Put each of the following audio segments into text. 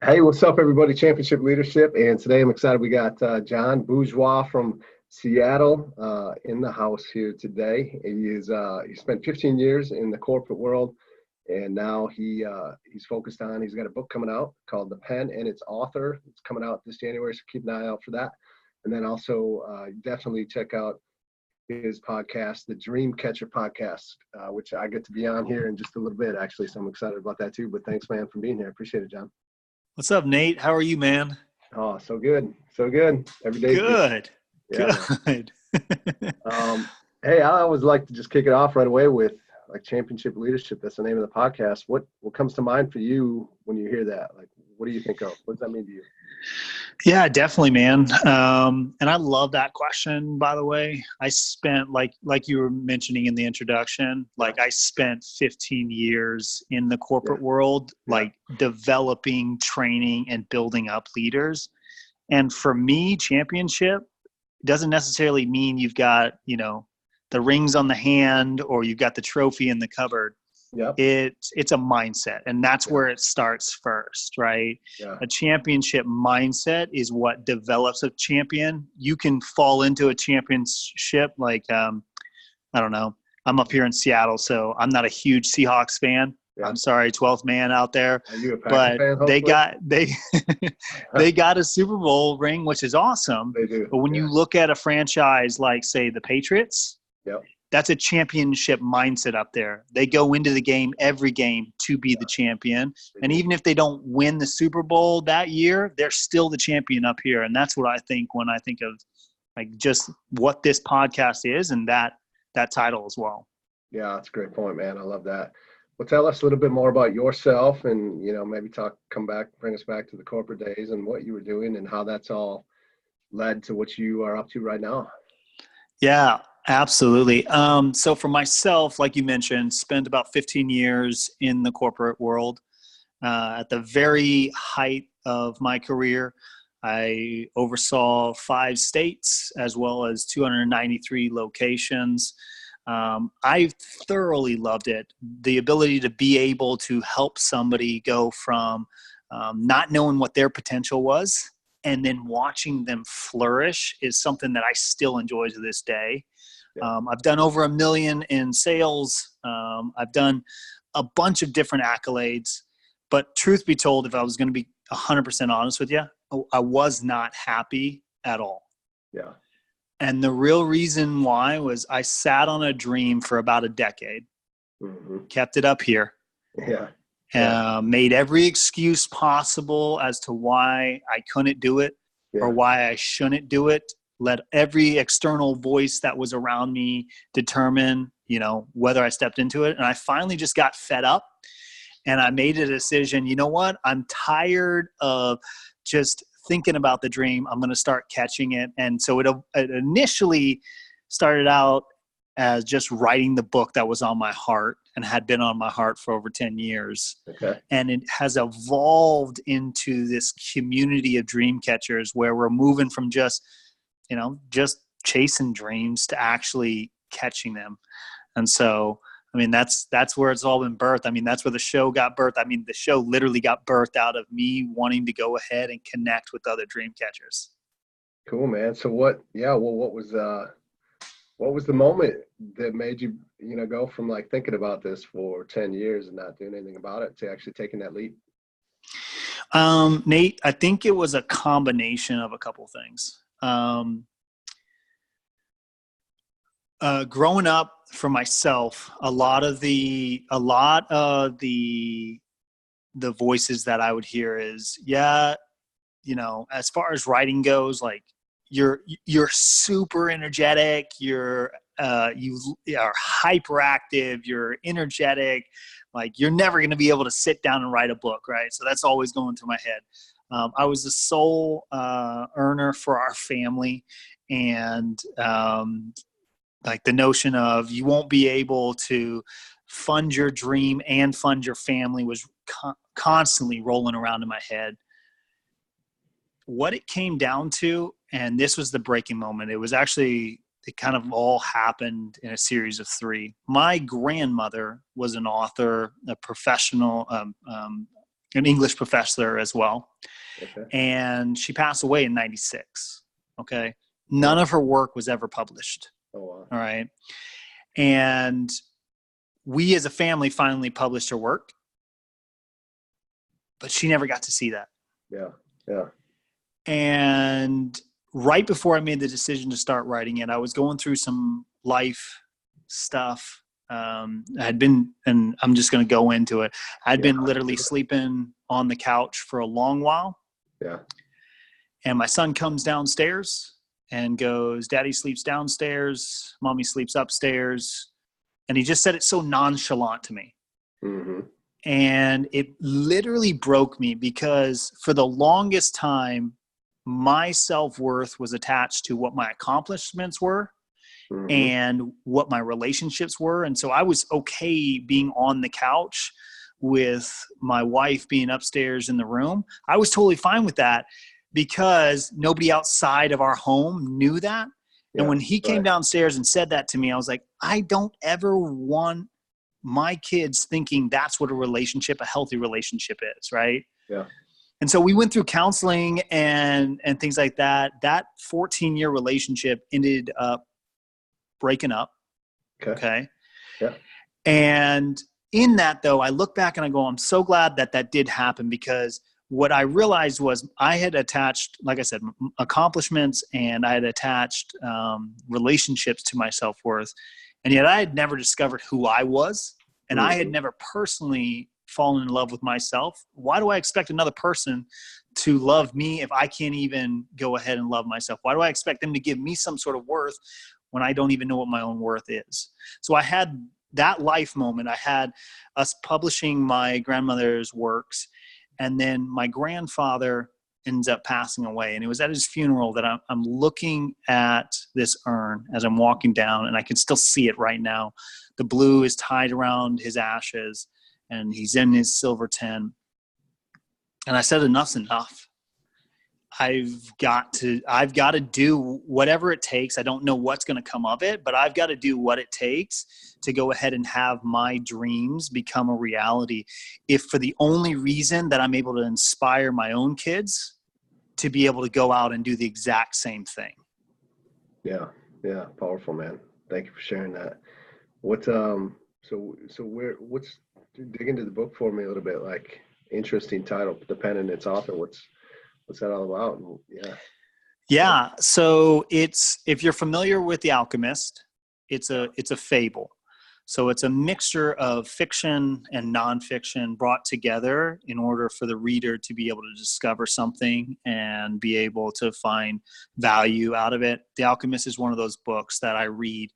Hey, what's up, everybody? Championship Leadership, and today I'm excited. We got John Bourgeois from Seattle in the house here today. He spent 15 years in the corporate world, and now he's focused on. He's got a book coming out called The Pen and Its Author. It's coming out this January, so keep an eye out for that. And then also definitely check out his podcast, the Dreamcatcher podcast, which I get to be on here in just a little bit, actually. So I'm excited about that too. But thanks, man, for being here. Appreciate it, John. What's up, Nate? How are you, man? Oh, so good. So good. Every day. Good. Yeah, Good. hey, I always like to just kick it off right away with like championship leadership. That's the name of the podcast. What comes to mind for you when you hear that? Like, what do you think of? What does that mean to you? Yeah, definitely, man. And I love that question, by the way. I spent, like you were mentioning in the introduction, like I spent 15 years in the corporate world, like developing, training, and building up leaders. And for me, championship doesn't necessarily mean you've got, the rings on the hand or you've got the trophy in the cupboard. Yep. It's a mindset, and that's where it starts first, right? Yeah. A championship mindset is what develops a champion. You can fall into a championship like, I don't know. I'm up here in Seattle, so I'm not a huge Seahawks fan. Yeah. I'm sorry, 12th man out there. Are you a Packers fan, hopefully? they got a Super Bowl ring, which is awesome. They do. But when you look at a franchise like, say, the Patriots, that's a championship mindset up there. They go into the game, every game, to be the champion. And even if they don't win the Super Bowl that year, they're still the champion up here. And that's what I think when I think of like just what this podcast is and that title as well. Yeah, that's a great point, man. I love that. Well, tell us a little bit more about yourself and, maybe bring us back to the corporate days and what you were doing and how that's all led to what you are up to right now. Yeah. Absolutely. So for myself, like you mentioned, spent about 15 years in the corporate world. At the very height of my career, I oversaw 5 states as well as 293 locations. I thoroughly loved it. The ability to be able to help somebody go from not knowing what their potential was and then watching them flourish is something that I still enjoy to this day. I've done over $1 million in sales. I've done a bunch of different accolades, but truth be told, if I was going to be 100% honest with you, I was not happy at all. Yeah. And the real reason why was I sat on a dream for about a decade, kept it up here. Yeah. Made every excuse possible as to why I couldn't do it or why I shouldn't do it. Let every external voice that was around me determine, whether I stepped into it. And I finally just got fed up and I made a decision. You know what? I'm tired of just thinking about the dream. I'm going to start catching it. And so it initially started out as just writing the book that was on my heart and had been on my heart for over 10 years. Okay. And it has evolved into this community of dream catchers where we're moving from just chasing dreams to actually catching them. And so, that's where it's all been birthed. That's where the show got birthed. The show literally got birthed out of me wanting to go ahead and connect with other dream catchers. Cool, man. So what was the moment that made you, go from like thinking about this for 10 years and not doing anything about it to actually taking that leap? Nate, I think it was a combination of a couple things. Growing up for myself, a lot of the voices that I would hear is, as far as writing goes, like you're super energetic, you are hyperactive, you're energetic, like you're never going to be able to sit down and write a book, right? So that's always going through my head. I was the sole earner for our family, and like the notion of you won't be able to fund your dream and fund your family was constantly rolling around in my head. What it came down to, and this was the breaking moment, it kind of all happened in a series of 3. My grandmother was an author, a professional an English professor as well. Okay. And she passed away in 96. Okay. None of her work was ever published. Oh, wow. All right. And we as a family finally published her work, but she never got to see that. Yeah. Yeah. And right before I made the decision to start writing it, I was going through some life stuff. I had been, and I'm just going to go into it. I'd been literally sleeping on the couch for a long while. Yeah. And my son comes downstairs and goes, "Daddy sleeps downstairs. Mommy sleeps upstairs." And he just said it so nonchalant to me. Mm-hmm. And it literally broke me, because for the longest time, my self-worth was attached to what my accomplishments were and what my relationships were. And so I was okay being on the couch with my wife being upstairs in the room. I was totally fine with that because nobody outside of our home knew that. And when he came downstairs and said that to me, I was like, I don't ever want my kids thinking that's what a healthy relationship is, right? Yeah. And so we went through counseling and things like that. That 14-year relationship ended up breaking up. Okay. Yeah. And in that, though, I look back and I go, I'm so glad that did happen, because what I realized was I had attached, like I said, accomplishments, and I had attached relationships to my self-worth. And yet I had never discovered who I was, and I had never personally fallen in love with myself. Why do I expect another person to love me if I can't even go ahead and love myself? Why do I expect them to give me some sort of worth when I don't even know what my own worth is? So I had that life moment. I had us publishing my grandmother's works, and then my grandfather ends up passing away. And it was at his funeral that I'm looking at this urn as I'm walking down, and I can still see it right now. The blue is tied around his ashes, and he's in his silver tin. And I said, enough's enough. I've got to do whatever it takes. I don't know what's going to come of it, but I've got to do what it takes to go ahead and have my dreams become a reality. If for the only reason that I'm able to inspire my own kids to be able to go out and do the exact same thing. Yeah. Yeah. Powerful, man. Thank you for sharing that. What's dig into the book for me a little bit, like interesting title, The Pen and Its Author. What's that all about? Yeah. So if you're familiar with The Alchemist, it's a fable. So it's a mixture of fiction and nonfiction brought together in order for the reader to be able to discover something and be able to find value out of it. The Alchemist is one of those books that I read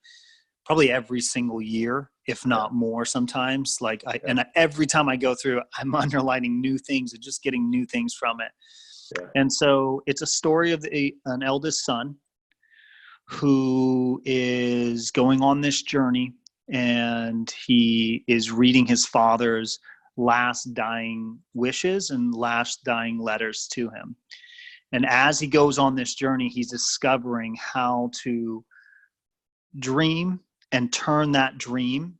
probably every single year, if not more sometimes. And every time I go through, I'm underlining new things and just getting new things from it. Yeah. And so it's a story of an eldest son who is going on this journey, and he is reading his father's last dying wishes and last dying letters to him. And as he goes on this journey, he's discovering how to dream and turn that dream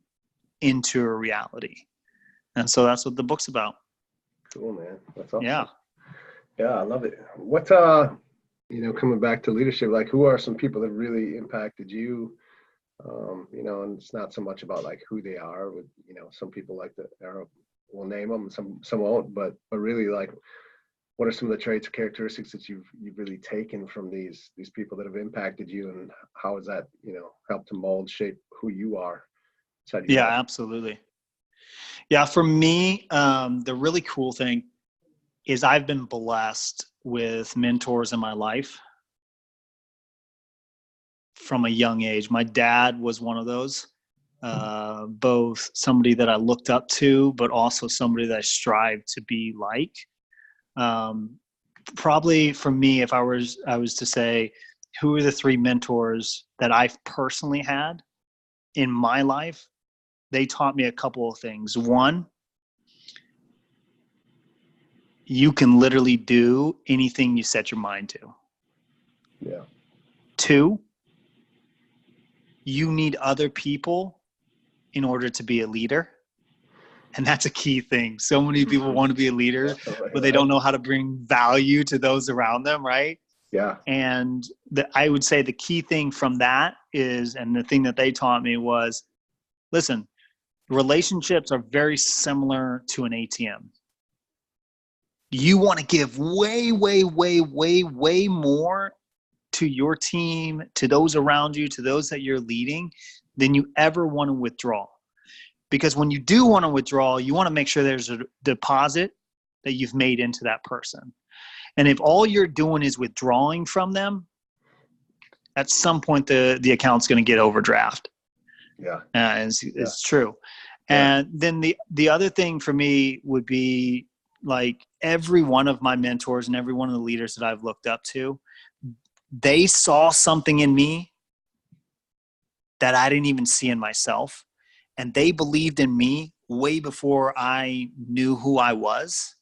into a reality. And so that's what the book's about. Cool, man. That's awesome. Yeah. Yeah, I love it. What, coming back to leadership, like who are some people that really impacted you? And it's not so much about like who they are, with, some people like will name them, some won't, but really like, what are some of the traits or characteristics that you've really taken from these people that have impacted you, and how has that, helped to mold, shape who you are? Yeah, absolutely. Yeah. For me, the really cool thing is I've been blessed with mentors in my life from a young age. My dad was one of those, both somebody that I looked up to, but also somebody that I strived to be like. Probably for me, if I was to say, who are the three mentors that I've personally had in my life, they taught me a couple of things. One, you can literally do anything you set your mind to. Yeah. Two, you need other people in order to be a leader. And that's a key thing. So many people want to be a leader, but they Right. don't know how to bring value to those around them, right? Yeah. And I would say the key thing from that is, and the thing that they taught me was, listen, relationships are very similar to an ATM. You want to give way, way, way, way, way more to your team, to those around you, to those that you're leading, than you ever want to withdraw. Because when you do want to withdraw, you want to make sure there's a deposit that you've made into that person. And if all you're doing is withdrawing from them, at some point the account's going to get overdraft. Yeah. It's true. Yeah. And then the other thing for me would be, like, every one of my mentors and every one of the leaders that I've looked up to, they saw something in me that I didn't even see in myself. And they believed in me way before I knew who I was.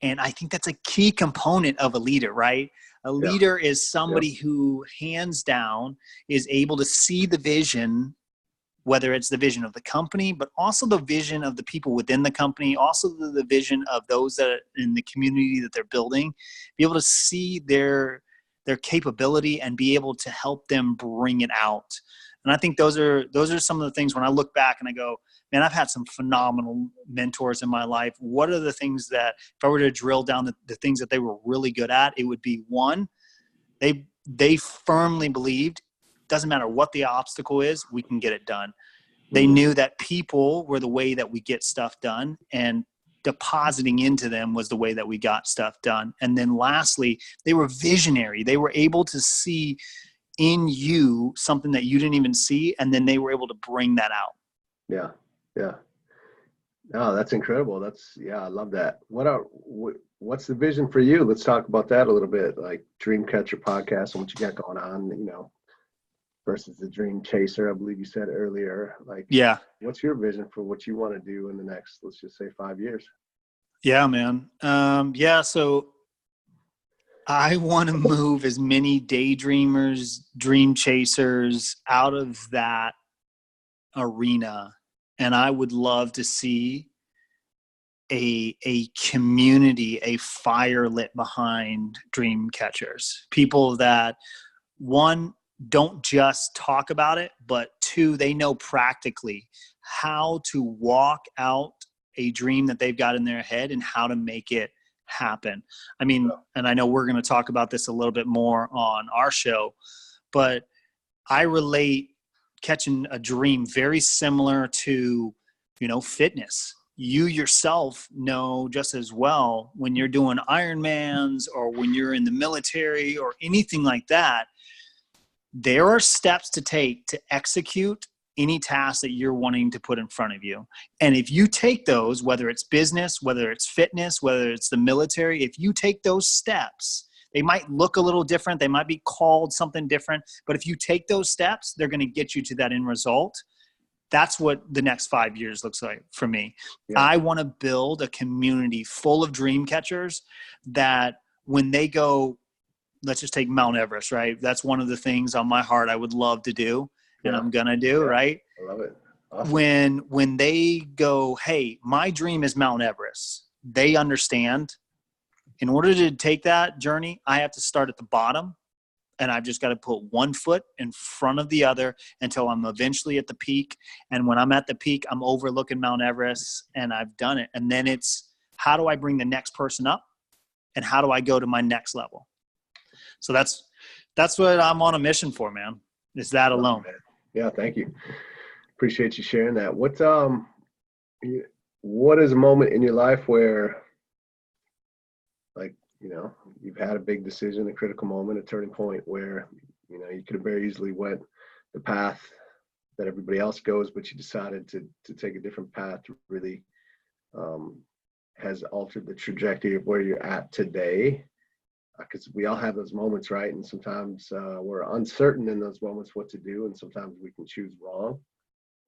And I think that's a key component of a leader, right? A Yeah. leader is Yeah. somebody who, hands down, is able to see the vision, whether it's the vision of the company, but also the vision of the people within the company, also the vision of those that are in the community that they're building, be able to see their capability and be able to help them bring it out. And I think those are some of the things when I look back and I go, man, I've had some phenomenal mentors in my life. What are the things that, if I were to drill down the things that they were really good at, it would be, one, they firmly believed, doesn't matter what the obstacle is, we can get it done. They knew that people were the way that we get stuff done, and depositing into them was the way that we got stuff done. And then lastly, they were visionary. They were able to see in you something that you didn't even see, and then they were able to bring that out. Yeah. Yeah. Oh, that's incredible. I love that. What's the vision for you? Let's talk about that a little bit, like Dreamcatcher podcast and what you got going on, versus the Dream Chaser, I believe you said earlier. Like, Yeah. what's your vision for what you want to do in the next, let's just say, 5 years? Yeah, man. So I want to move as many daydreamers, dream chasers out of that arena. And I would love to see a community, a fire lit behind dream catchers. People that, one, don't just talk about it, but two, they know practically how to walk out a dream that they've got in their head and how to make it happen. I mean, and I know we're going to talk about this a little bit more on our show, but I relate catching a dream very similar to, fitness. You yourself know just as well, when you're doing Ironmans or when you're in the military or anything like that, there are steps to take to execute any task that you're wanting to put in front of you. And if you take those, whether it's business, whether it's fitness, whether it's the military, if you take those steps, they might look a little different. They might be called something different. But if you take those steps, they're going to get you to that end result. That's what the next 5 years looks like for me. Yeah. I want to build a community full of dream catchers that when they go, let's just take Mount Everest, right? That's one of the things on my heart I would love to do, and I'm going to do, right? I love it. Awesome. When they go, hey, my dream is Mount Everest, they understand, in order to take that journey, I have to start at the bottom, and I've just got to put one foot in front of the other until I'm eventually at the peak. And when I'm at the peak, I'm overlooking Mount Everest, and I've done it. And then it's, how do I bring the next person up, and how do I go to my next level? So that's what I'm on a mission for, man. Is that alone? Yeah, thank you. Appreciate you sharing that. What is a moment in your life where, like, you've had a big decision, a critical moment, a turning point where, you could have very easily went the path that everybody else goes, but you decided to take a different path to really has altered the trajectory of where you're at today. Because we all have those moments, right? And sometimes we're uncertain in those moments what to do, and sometimes we can choose wrong,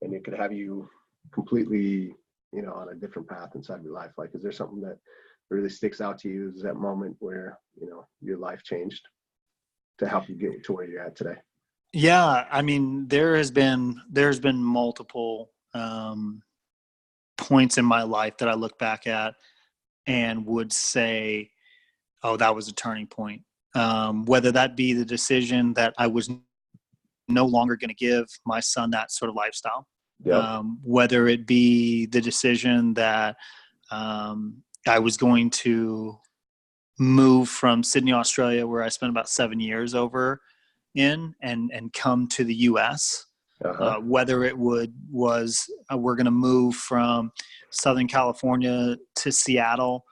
and it could have you completely, on a different path inside your life. Like, is there something that really sticks out to you? Is that moment where, your life changed to help you get to where you're at today? Yeah, I mean, there's been multiple points in my life that I look back at and would say, oh, that was a turning point. Whether that be the decision that I was no longer going to give my son that sort of lifestyle, whether it be the decision that I was going to move from Sydney, Australia, where I spent about 7 years over in, and come to the US. Whether it was we're going to move from Southern California to Seattle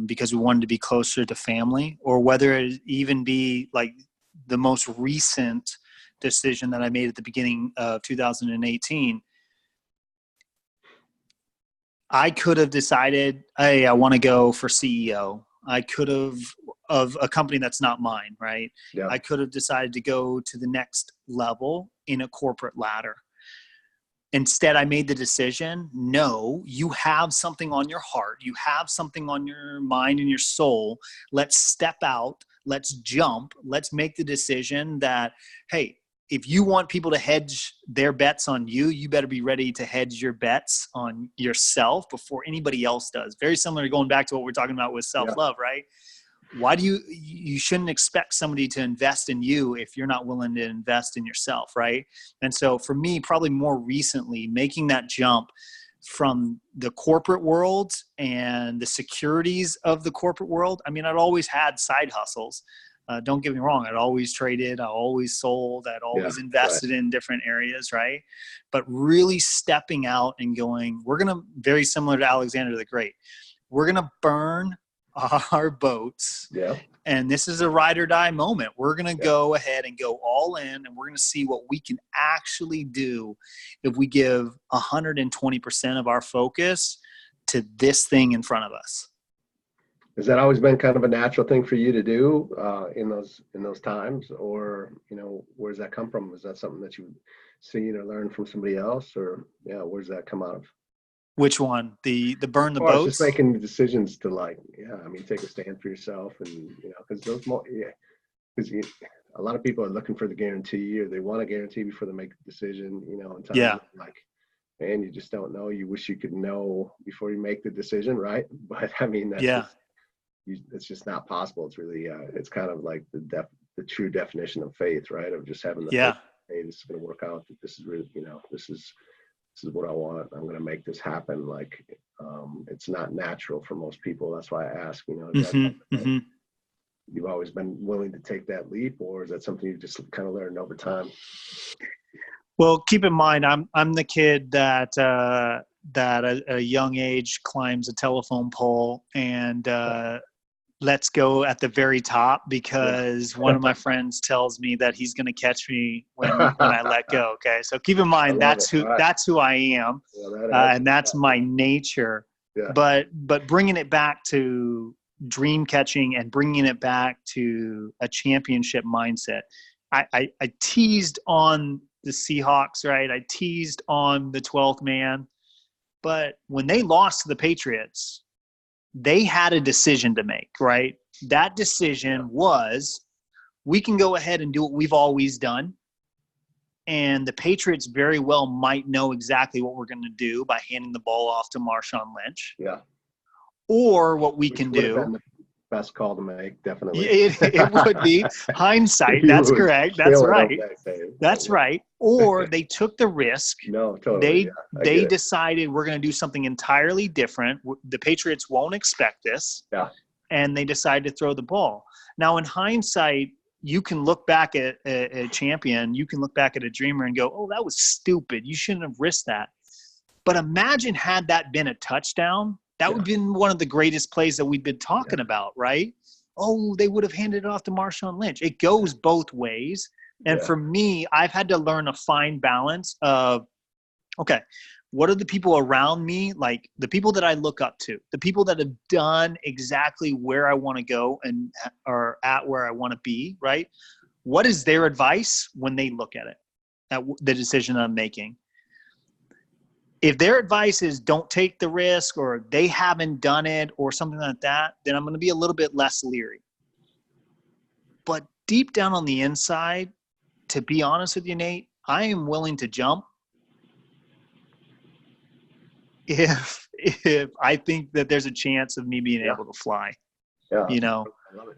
because we wanted to be closer to family, or whether it even be like the most recent decision that I made at the beginning of 2018. I could have decided, hey, I want to go for CEO. I could have, of a company that's not mine, right? Yeah. I could have decided to go to the next level in a corporate ladder. Instead, I made the decision, no, you have something on your heart. You have something on your mind and your soul. Let's step out. Let's jump. Let's make the decision that, hey, if you want people to hedge their bets on you, you better be ready to hedge your bets on yourself before anybody else does. Very similar to going back to what we're talking about with self-love, right? Why do you shouldn't expect somebody to invest in you if you're not willing to invest in yourself, right? And so for me, probably more recently, making that jump from the corporate world and the securities of the corporate world. I mean, I'd always had side hustles. Don't get me wrong. I'd always traded. I always sold. I'd always invested in different areas, right? But really stepping out and going, we're going to, very similar to Alexander the Great, we're going to burn our boats. Yeah. And this is a ride or die moment. We're going to go ahead and go all in, and we're going to see what we can actually do if we give 120% of our focus to this thing in front of us. Has that always been kind of a natural thing for you to do in those times, or where does that come from? Is that something that you've seen or learned from somebody else, or where does that come out of? Which one? The burn the Or boats? just making decisions to take a stand for yourself, and because because a lot of people are looking for the guarantee, or they want a guarantee before they make a decision. And like, man, you just don't know. You wish you could know before you make the decision, right? But I mean, that's it's just not possible. It's really it's kind of like the true definition of faith, right? Of just having the faith, hey, this is going to work out. This is really, this is what I want. I'm going to make this happen. Like, it's not natural for most people. That's why I ask, you've always been willing to take that leap, or is that something you just kind of learned over time? Well, keep in mind, I'm the kid that at a young age climbs a telephone pole and lets go at the very top because one of my friends tells me that he's going to catch me when I let go. Okay. So keep in mind, that's who I am. And that's my nature. Yeah. But bringing it back to dream catching and bringing it back to a championship mindset. I teased on the Seahawks, right? I teased on the 12th man, but when they lost to the Patriots, they had a decision to make, right? That decision was, we can go ahead and do what we've always done. And the Patriots very well might know exactly what we're going to do by handing the ball off to Marshawn Lynch. Yeah. Or what we can do. Best call to make, definitely. It would be hindsight. That's correct. That's right. That's right. Or they took the risk. No, totally. They decided we're going to do something entirely different. The Patriots won't expect this. Yeah. And they decided to throw the ball. Now, in hindsight, you can look back at a champion. You can look back at a dreamer and go, oh, that was stupid. You shouldn't have risked that. But imagine had that been a touchdown. That would have been one of the greatest plays that we've been talking about, right? Oh, they would have handed it off to Marshawn Lynch. It goes both ways. And for me, I've had to learn a fine balance of, okay, what are the people around me, like the people that I look up to, the people that have done exactly where I want to go and are at where I want to be, right? What is their advice when they look at it, at the decision I'm making? If their advice is don't take the risk, or they haven't done it, or something like that, then I'm going to be a little bit less leery. But deep down on the inside, to be honest with you, Nate, I am willing to jump if I think that there's a chance of me being Yeah. able to fly, Yeah. you know. I love it.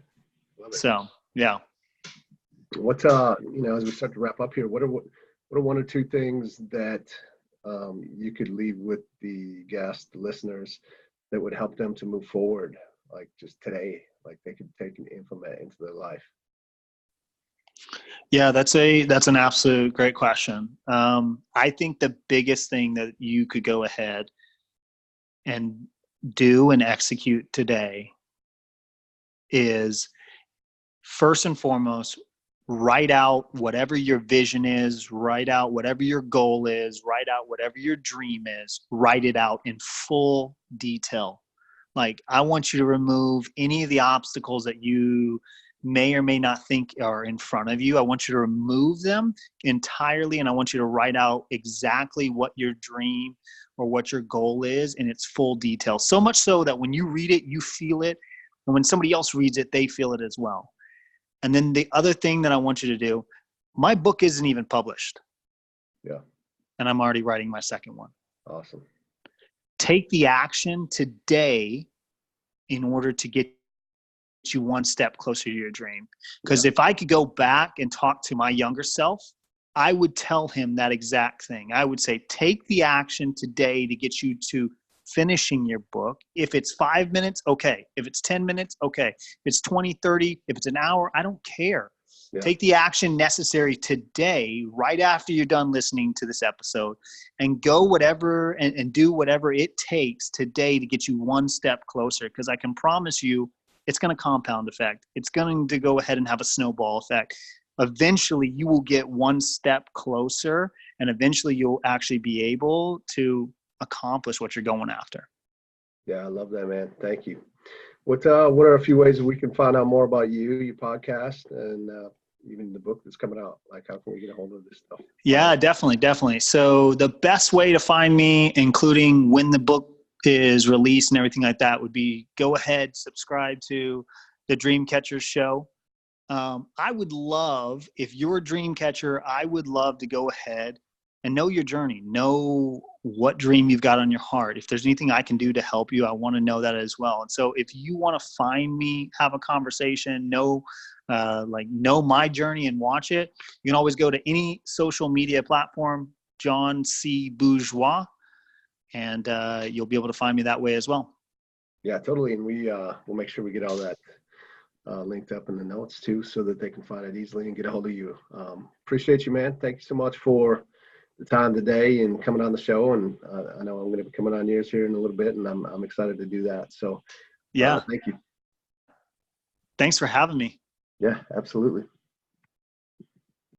Love it. So yeah. What's as we start to wrap up here, what are one or two things that you could leave with the guest listeners that would help them to move forward, like just today, like they could take and implement into their life? Yeah, that's an absolute great question. I think the biggest thing that you could go ahead and do and execute today is, first and foremost, write out whatever your vision is, write out whatever your goal is, write out whatever your dream is, write it out in full detail. Like, I want you to remove any of the obstacles that you may or may not think are in front of you. I want you to remove them entirely, and I want you to write out exactly what your dream or what your goal is in its full detail. So much so that when you read it, you feel it, and when somebody else reads it, they feel it as well. And then the other thing that I want you to do, my book isn't even published. Yeah. And I'm already writing my second one. Awesome. Take the action today in order to get you one step closer to your dream. Because if I could go back and talk to my younger self, I would tell him that exact thing. I would say, take the action today to get you to finishing your book. If it's 5 minutes, okay. If it's 10 minutes, okay. If it's 20, 30, if it's an hour, I don't care. Yeah. Take the action necessary today, right after you're done listening to this episode, and go whatever and do whatever it takes today to get you one step closer. Because I can promise you, it's going to compound effect. It's going to go ahead and have a snowball effect. Eventually, you will get one step closer, and eventually you'll actually be able to accomplish what you're going after. Yeah, I love that, man. Thank you. What are a few ways that we can find out more about you, your podcast, and even the book that's coming out? Like, how can we get a hold of this stuff? Yeah, definitely. So the best way to find me, including when the book is released and everything like that, would be go ahead, subscribe to the Dreamcatchers show. I would love, if you're a dream catcher, I would love to go ahead and know your journey, know what dream you've got on your heart. If there's anything I can do to help you, I want to know that as well. And so if you want to find me, have a conversation, know my journey and watch it, you can always go to any social media platform, John C. Bourgeois, and you'll be able to find me that way as well. Yeah, totally. And we'll make sure we get all that linked up in the notes too, so that they can find it easily and get a hold of you. Appreciate you, man. Thank you so much for the time today and coming on the show. And I know I'm going to be coming on yours here in a little bit, and I'm excited to do that. So yeah, thank you. Thanks for having me. Yeah, absolutely.